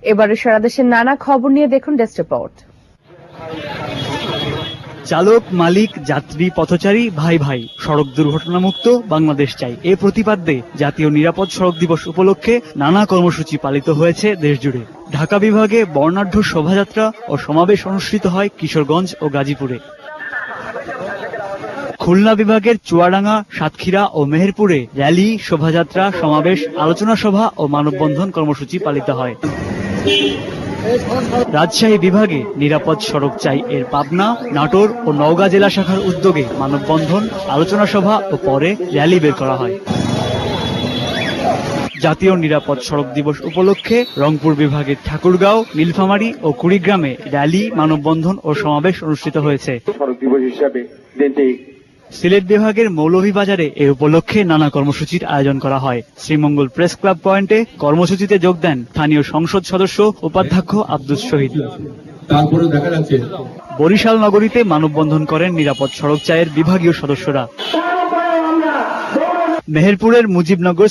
এবারে সারা দেশের নানা খবর নিয়ে দেখুন ডেস্ক রিপোর্ট। চালক, মালিক, যাত্রী, পথচারী ভাই ভাই, সড়ক দুর্ঘটনামুক্ত বাংলাদেশ চাই। এ প্রতিপাদ্যে জাতীয় নিরাপদ সড়ক দিবস উপলক্ষে নানা কর্মসূচি পালিত হয়েছে দেশজুড়ে। ঢাকা বিভাগে বর্ণাঢ্য শোভাযাত্রা ও সমাবেশ অনুষ্ঠিত হয় কিশোরগঞ্জ ও গাজীপুরে। খুলনা বিভাগের চুয়াডাঙ্গা, সাতক্ষীরা ও মেহেরপুরে র্যালি, শোভাযাত্রা, সমাবেশ, আলোচনা সভা ও মানববন্ধন কর্মসূচি পালিত হয়। রাজশাহী বিভাগে নিরাপদ সড়ক চাই এর পাবনা, নাটোর ও নওগাঁ জেলা শাখার উদ্যোগে মানববন্ধন, আলোচনা সভা ও পরে র্যালি বের করা হয়। জাতীয় নিরাপদ সড়ক দিবস উপলক্ষে রংপুর বিভাগের ঠাকুরগাঁও, নীলফামারী ও কুড়িগ্রামে র্যালি, মানববন্ধন ও সমাবেশ অনুষ্ঠিত হয়েছে। সিলেট বিভাগের মৌলভীবাজারে এ উপলক্ষে নানা কর্মসূচির আয়োজন করা হয়। শ্রীমঙ্গল প্রেস ক্লাব পয়েন্টে কর্মসূচিতে যোগ দেন স্থানীয় সংসদ সদস্য উপাধ্যক্ষ আব্দুস শহীদ। বরিশাল নগরীতে মানববন্ধন করেন নিরাপদ সড়ক চাইয়ের বিভাগীয় সদস্যরা। মেহেরপুরের মুজিবনগর